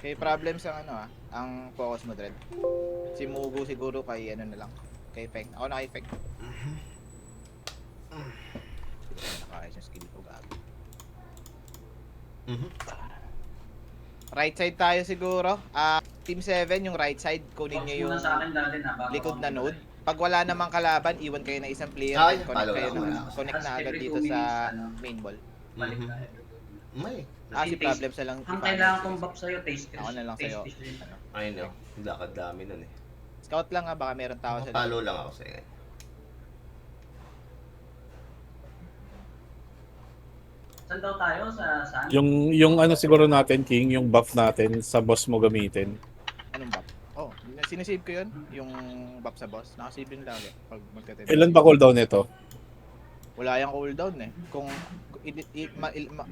May problems ang ano ang focus mo, Dread. Si Mugu siguro kay ano na lang. Kay Feng. Ako na kay Feng. Hindi ko nakakayos yung skill ko, gago. Right side tayo siguro. Team 7, yung right side, kunin nyo yung likod na node. Pag wala namang kalaban, iwan kayo ng isang player and connect kayo na, connect na agad dito sa main ball. May. Si problems na lang. Ang kailangan kong buff sa'yo, taste Ako na lang sa'yo. ano. I know. Lakad dami nun eh. Scout lang baka meron tao sa Follow lang ako sa'yo. Saan daw tayo? Saan? Yung ano siguro natin, King, yung buff natin sa boss mo gamitin. Anong buff? Oh, sinisave ko yun. Yung buff sa boss. Nakasave yun lagi. Pag magte-tempo. Ilan ba cooldown nito? Wala yung cooldown eh. Kung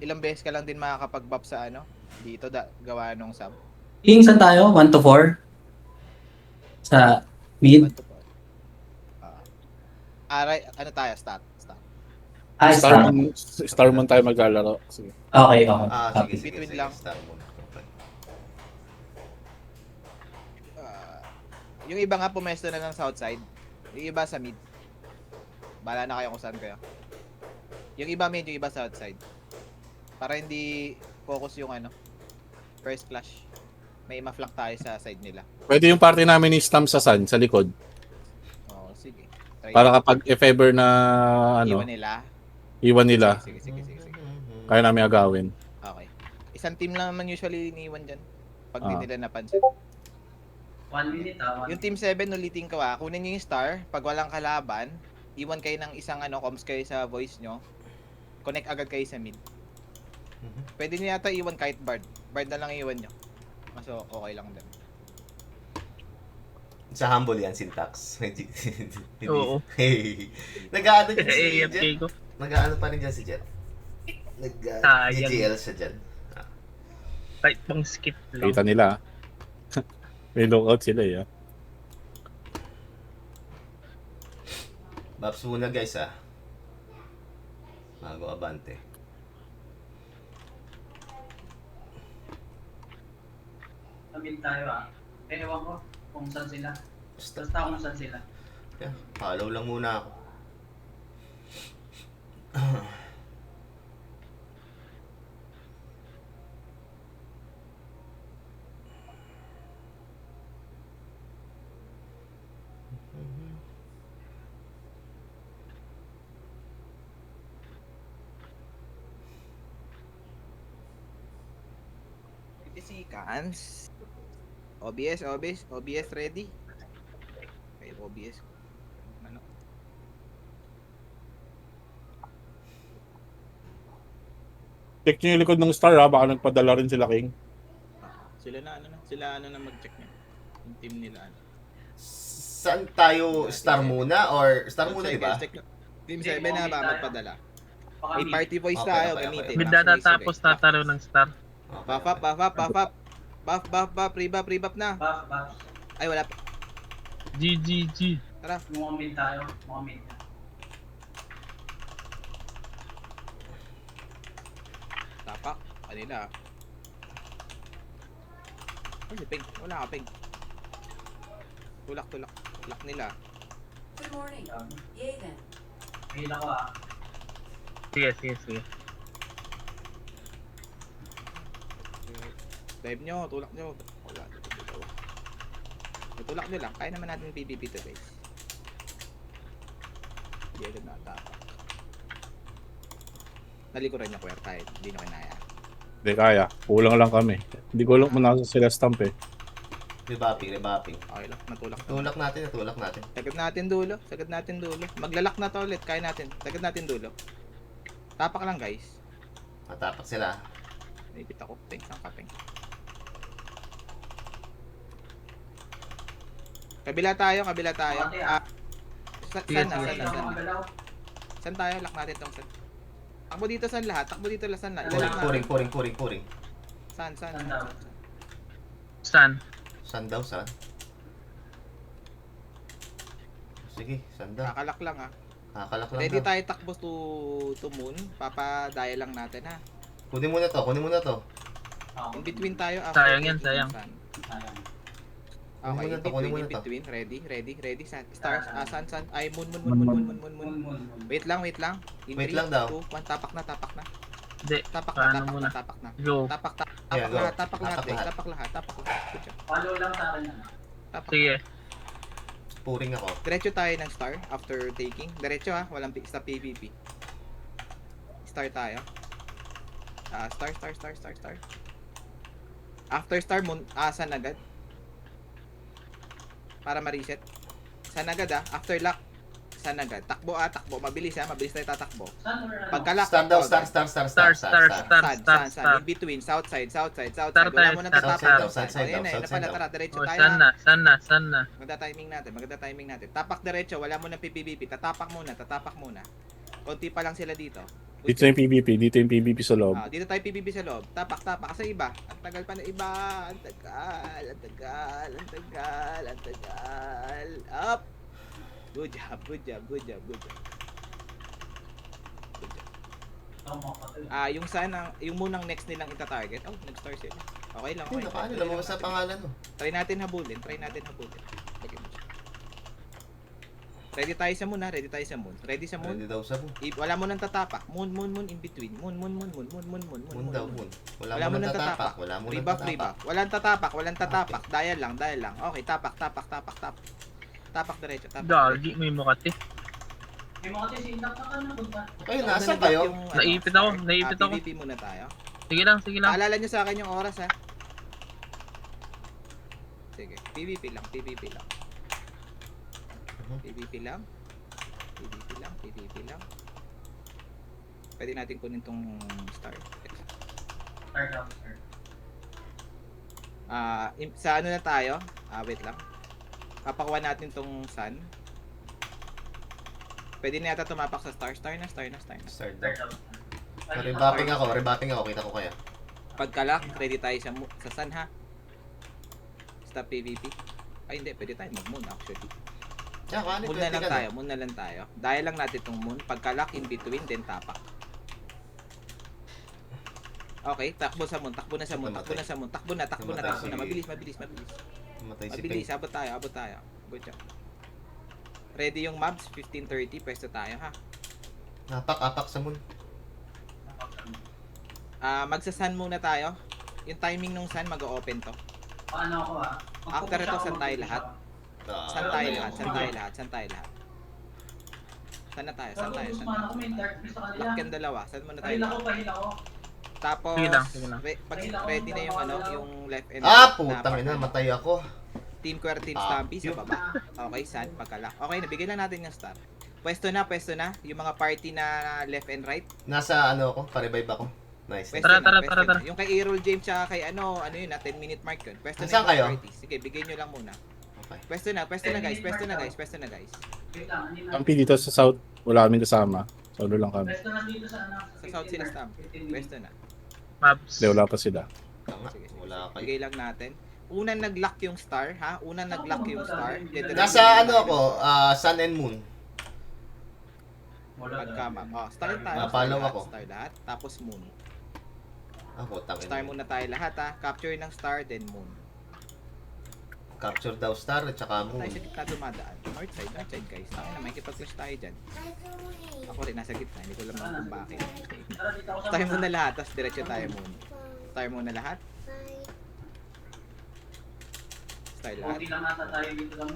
ilang beses ka lang din makakapag-buff sa ano, dito gawa nung sub. King, saan tayo? 1 to 4? Sa mid? Right, ano tayo? Start. Star Moon tayo maglalaro. Sige. Okay. Sige. Between lang. Star Moon. Yung iba nga pumesto na ng south side. Yung iba sa mid. Bala na kayo kung saan kayo. Yung iba mid, yung iba south side. Para hindi focus yung ano, first flash. May ma-flank tayo sa side nila. Pwede yung party namin ni Stam sa sun, sa likod. Oo, sige. Try Para kapag if ever na ano, iwan nila. iwan nila, Sige. kaya namin agawin. Okay. Isang team lang naman usually iniwan dyan. Pag di nila napansin. 1 minute Yung team 7 ulitin ko kunin nyo yung star. Pag walang kalaban, iwan kayo ng isang comms kayo sa voice nyo. Connect agad kayo sa mid. Pwede nyo yata iwan kahit bard. Bard na lang iwan nyo. So, okay lang din. Sa humble yan, syntax. Oo. Hey. Nag-aano dyan si AFK Jet? ko. Nag-aano pa rin dyan si Jet? Sayang. Nag-GGL siya dyan. Kahit pang skip lang. Kita nila. May lookout sila eh. Baps muna guys Bago abante. Kamil tayo ewan ko kung saan sila. Basta kung saan sila. Yeah, follow lang muna ako. Si Kans. OBS ready? Okay, OBS. Ano? Check nyo yung likod ng star baka nagpadala rin sila, King. Sila na mag-check niya. Yung team nila Saan tayo? Star muna? Or Star muna, diba? Team 7 na ba magpadala? May party voice tayo gamitin. Mid data tapos tataro ng star. Buff up. Buff, pre-buff na. Buff. Ay, wala pa. GGG. Tara. Mukhang mid tayo. Tapak. Kanila. Ay, ping. Wala ka, ping. Tulak. Tulak nila. Good morning. Yay then. Hila ko Sige. Dive nyo, tulak nyo. Wala. Tulak nyo lang. Kaya naman natin PvP to guys. Hindi agad natapak. Nalikuran nyo kuya kahit hindi nyo kinaya. Hindi kaya. Kulang lang kami. Hindi ko alam kung nasa sila stamp eh. Revapping. Okay lang, natulak. Tulak natin. Sagad natin dulo. Maglalak na to ulit, kaya natin. Sagad natin dulo. Tapak lang guys. Matapak sila. Naipit ako. Thanks ang kapeng. Kabila tayo. Saan tayo? Lock natin tong set. Takbo dito saan lahat? Puring. Saan? Saan? Saan? Sige, sanda. Kakalak lang Kakalak lang. Ready tayo takbo to moon. Papadaya lang natin Kunin mo na to. In between tayo. Sayang yan, taking sayang. sun. Sayang. Okay, in Kunin mo na to, kunin between, mo in na to. between. Ready. Stars, sun. Ay, moon. Mun. Wait lang. In Wait 3, lang daw. 2, 1, tapak na. Hindi. Tapak Paano na, muna? tapak na. Go. Tapak Yeah, go. lahat, tapak lahat, Tapak guys. lahat. Tapak lahat. Good job. Follow lang sa akin yan. Tapak. Sige. Puring ako. Diretso tayo ng star after taking. Diretso ha, walang stop PvP. Star tayo. Star. After star, sun agad. Para ma-reset. Sun agad after lock. Sun agad. Takbo. Mabilis mabilis tayo tatakbo. Sun or ano? Pagka-lock. Star daw, star. Sun. In between, southside. Start Wala tayo, mo nang start tatapak. tayo. South side Ayan daw, na, south side pala, daw. tara, diretso Oh, tayo san ha. na. Maganda timing natin. Tapak diretso, wala mo nang PPVP. Tatapak muna. Konti pa lang sila dito. Dito yung PvP sa loob. Dito tayo PPV sa loob. Tapak. Kasi iba. Ang tagal pa na iba. Ang tagal. Up. Good job. Yung sana, yung munang next nilang ita-target. Oh, nag-star sila. Okay lang. Ay, nakaano lang mo sa pangalan mo. Try natin habulin. Lagyan mo siya. Ready tayo sa moon. Ready sa moon. Ready daw sa moon. Wala mo nang tatapak. Moon in between. Moon. Moon daw, moon. Wala mo nang tatapak. Wala mo Free nang buff. tatapak. Walang tatapak. Dial lang. Okay, tapak. Tapak diretso. Gagi, may mukati. May mga kasi sindak na ka na. Punta. Okay, nasa kayo? Naipit ako. PVP muna tayo. Sige lang. Paalala nyo sa akin yung oras ha. Sige, PVP lang. PVP lang. Pwede natin kunin tong star. Start out, sir. Sa ano na tayo? Wait lang. Papakuha natin tong sun. Pwede na yata tumapak sa star. Star na. Start daw. Start out. Revapping ako. Kita ko kaya. Pagka-lock, ready tayo sa sun ha. Stop PVP. Ay hindi, pwede tayo mag-moon actually. Yeah, Moon na lang tayo. Dahil lang natin tong moon. Pagka-lock in between, then tapak. Okay, takbo na sa moon. Mabilis. Mabilis, abot tayo. Good job. Ready yung mobs, 15:30, pwesto tayo ha. Apak sa moon. Magsa-sun muna tayo. Yung timing nung sun, mag-o-open to. Paano ako After ito, sun tayo lahat. San tayo lahat. Sana tayo. Ako may dark beast sa kanila. Lock yung dalawa. San muna tayo. Pahil ako. Tapos, Sige lang. pag ready na yung yung left and Putang ina, matay ako. Team Square, Team Stampy sa baba. Okay, San, pagkalak. Okay, nabigay lang natin yung star. Pwesto na. Yung mga party na left and right. Nasa ano ako, pa-revive ako. Nice. Pwesto Tara. na. Yung kay Errol James tsaka kay yun 10-minute mark yun. Pwesto na Saan yung kayo? party. Sige, bigay nyo lang muna. Okay. Pwesto na guys. Wait lang, hindi na. Ang dito sa south, wala kaming kasama. Solo lang kami. Best na dito sa ano. Sa South sila Stamp. 15 Pwesto na. Maps. Hindi, wala pa sila. Tama, Sige. wala kayo. Bigay lang natin. Unang nag-lock yung star, ha? Nasa ano ako, sun and moon. Wala Pagkama. Star tayo. Mapalaw ako. Star lahat. Tapos moon. Putang Star ina. muna tayo lahat, ha? Capture ng star, then moon. Capture daw star at saka Tayo moon. sa gitna dumadaan. North side guys. May kipag-clash tayo dyan. Ako rin nasa gitna. Hindi ko alam kung bakit. Star muna lahat, tapos diretso tayo moon. Star muna lahat. Star lahat. Konti lang ata tayo dito lang.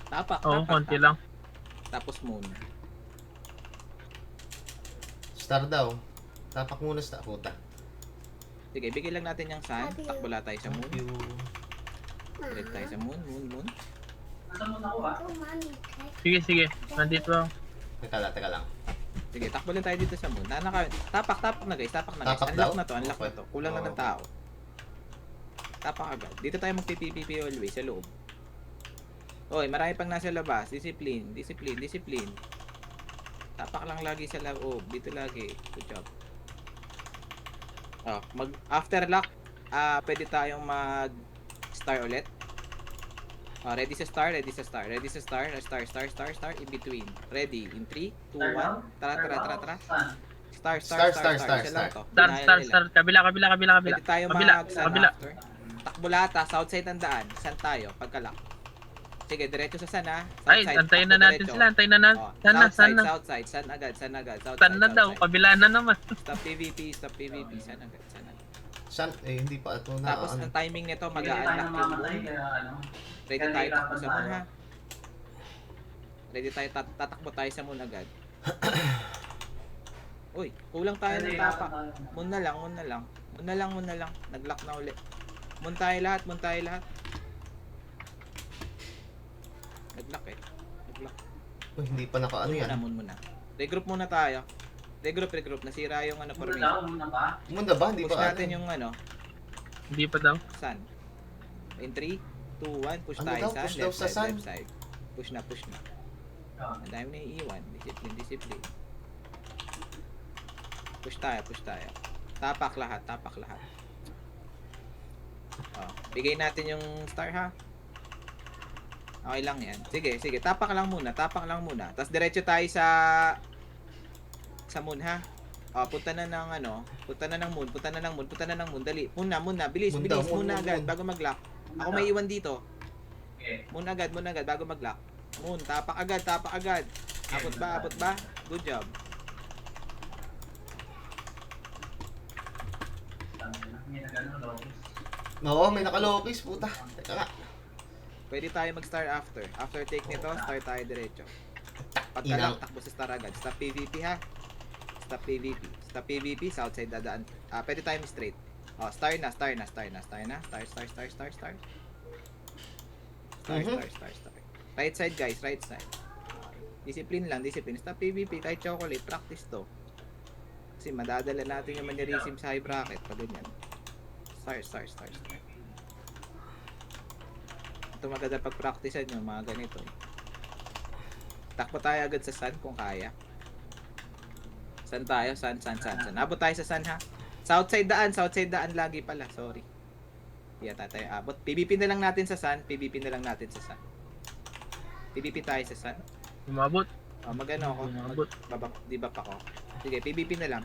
Tapak. Konti lang. Tapos moon. Star daw. Tapak muna star. Puta. Sige, bigay lang natin yung sun. Takbo lahat tayo sa moon. Thank you. Diretso tayo sa moon. Nasa muna ako Sige. Nandito ako. Teka lang. Sige, takbo lang tayo dito sa moon. Tapak na guys. Tapak Unlock daw? na to. Okay. Kulang na ng tao. Tapak agad. Dito tayo magpi-PVP always sa loob. Oy, marami pang nasa labas. Discipline. Tapak lang lagi sa loob. Dito lagi. Good job. After lock, pwede tayong mag-star ulit. Ready sa star. Star. In between. Ready. In 3, 2, 1. Tara. Star. Star. Isa lang to. Star, Denial star, nila. star. Kabila. Pwede tayo Kabila, mag-sun kabila. after. Takbo lahat ha, south side ang daan. Sun tayo, pagka-lock. Sige, diretso sa sun ha. South Ay, side, antayin takbo na natin diretso. sila. Antayin na natin. Oh, Sana. south side, sun agad. South Saan na side, daw? south side. Kabila na naman. Stop PvP, sun agad. San, hindi pa ito na, Tapos ang timing nito, Hindi tayo mag-a-unlock yung namamatay, moon. kaya ano. Ready tayo takbo sa moon ha. Ready tayo, tatakbo tayo sa moon agad. Uy, kulang tayo ng tapak. Moon na lang. Nag-lock na uli. Moon tayo lahat. Nag-lock. Uy, hindi pa naka ano yan. Moon muna. Regroup muna tayo. Regroup. Nasira yung ano formation. Muna ba? Umanda ba? Hindi Push pa natin yung ano, Hindi pa daw. sun. In 3, 2, 1, push Ano tayo daw? sa Push daw left sa side, sun? left side. Push na. Ang dami na iiwan. Discipline. Push tayo. Tapak lahat. Oh, bigay natin yung star ha. Okay lang yan. Sige. Tapak lang muna. Tapos diretso tayo sa moon ha. Oh, punta na ng moon. Dali. Muna. Bilis. Moon Muna agad moon. bago mag-lock. Ako may iwan dito. Okay. Moon agad bago mag-lock. Moon, tapak agad. Abot ba? Good job. May nagano, lobos. Oo, may nakalokis, puta. Teka nga. Pwede tayo mag-star after. After take nito, start tayo diretso. Pagka Inang. lang, takbo sa star agad. Stop PvP ha. Stop PvP, south side dadaan. Pwede tayo straight. Oh, star na. Star. Mhm. Star. Right side guys, right side. Discipline lang. Stop PvP, kahit chocolate, practice to. Kasi madadala natin yung mannerism sa high bracket pag ganyan. Star. Ito maganda pag-practicean nyo, mga ganito. Takbo tayo agad sa sun kung kaya. Sun tayo, sun. Abot tayo sa sun ha. Southside daan lagi pala, sorry. Yata tayo abot. PvP na lang natin sa sun. PvP tayo sa sun. Umabot. Oh, magano ako. Umabot. Debuff ako. Sige, PvP na lang.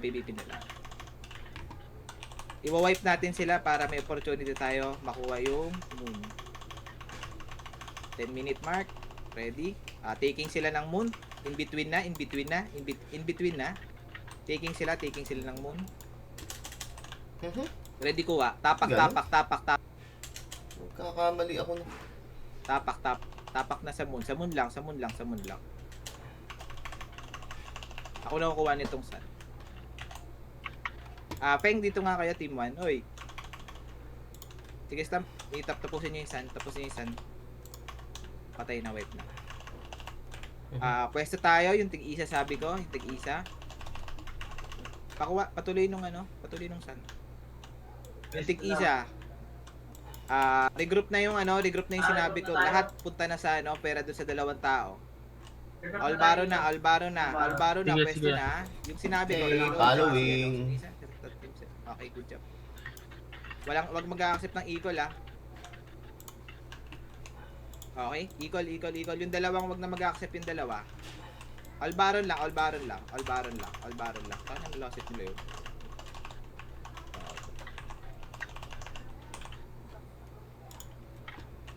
Iwa-wipe natin sila para may opportunity tayo makuha yung moon. 10-minute mark. Ready? Taking sila ng moon. In between na. Taking sila ng moon. Mhm. Ready kuha. Tapak. Kakamali ako na. Tapak na sa moon. Sa moon lang. Ako na kukuha nitong sun. Peng, dito nga kayo, team 1. Oy. Sige, stamp. Tapusin nyo yung sun. Patay na, wipe na. Pwesto tayo, yung tig-isa sabi ko. Yung tig-isa. Patuloy nung sun. Yung tig-isa. Regroup na yung sinabi ko. Lahat punta na sa pera doon sa dalawang tao. Albaro na. Sige, Pwesto sige. na. Yung sinabi ko. Okay, following. Okay, good job. Wag mag-accept ng equal Okay, equal. Yung dalawang wag na mag-accept yung dalawa. Albaron lang. Sana lost it nila yun.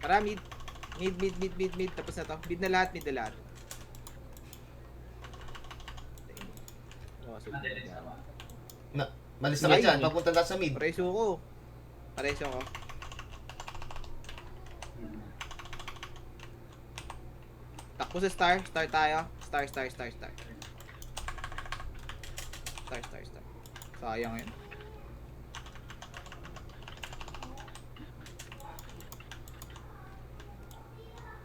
Tara, mid. Tapos na to. Mid na lahat. Malis na ka dyan, papunta na sa mid. Pareso ko. Takbo sa star. Star tayo. Star. Sayang yun.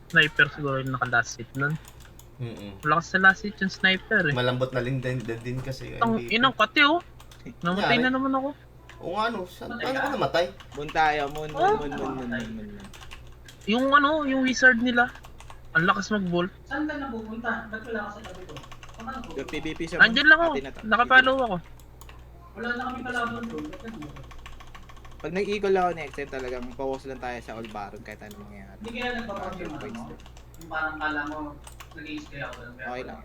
Sniper siguro yung naka-last hit nun. Wala kasi sa last hit yung sniper eh. Malambot na din kasi. Ang inang kati oh. Namatay na naman ako. O nga paano ka namatay? Moon tayo. Moon. Yung wizard nila. Ang lakas mag-bolt. Saan ka napupunta? Ba't wala ka sa tabi ko? Saan ka napupunta? Yung PvP sa Andyan lang ako. Nakapollow ako. Wala na kami kalaban doon. Ba't ka naman? Pag nag-equal ako next time talagang focus lang tayo sa all baron kahit anong mangyayari. Hindi kaya nagpapasin mo. Yung parang kala mo, nag-i-stay ako doon. Okay lang.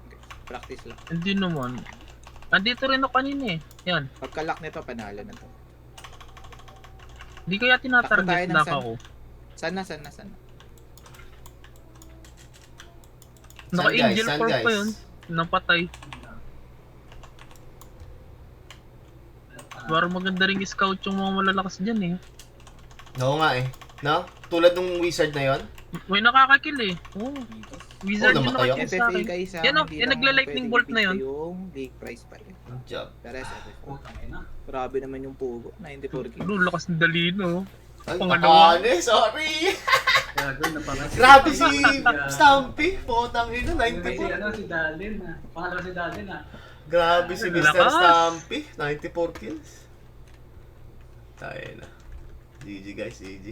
Practice lang. Hindi naman. Andito rin ako kanina eh. Yan. Pagka-lock nito, panalo na to. Di kaya Takbo tayo tinatarget ng lock sun. ako. Sana. Naka-angel Saan, form guys? pa yun. Napatay. Parang maganda rin scout yung mga malalakas dyan eh. Oo nga eh. No? Tulad nung wizard na yon. May nakakakill eh. Oo. Wizard yung namatay ako. nakakill sa FFA akin. guys, Yan o, hindi yung lang nagla-lightning pwedeng bolt na yun. ipigta yung league price pa rin. Good job. The rest FFA. Putang ina. Grabe naman yung pugo. 94 kills. Ano, lakas ng dalino. Ay, Pangalawa. sorry. Gago na pala. Grabe si Stampy. Potang ina, Si 94. ano, si Dalin ah. Pangalawa si Dalin ah. Grabe si Mr. Lakas. Stampy. 94 kills. Tayo na. GG guys, GG.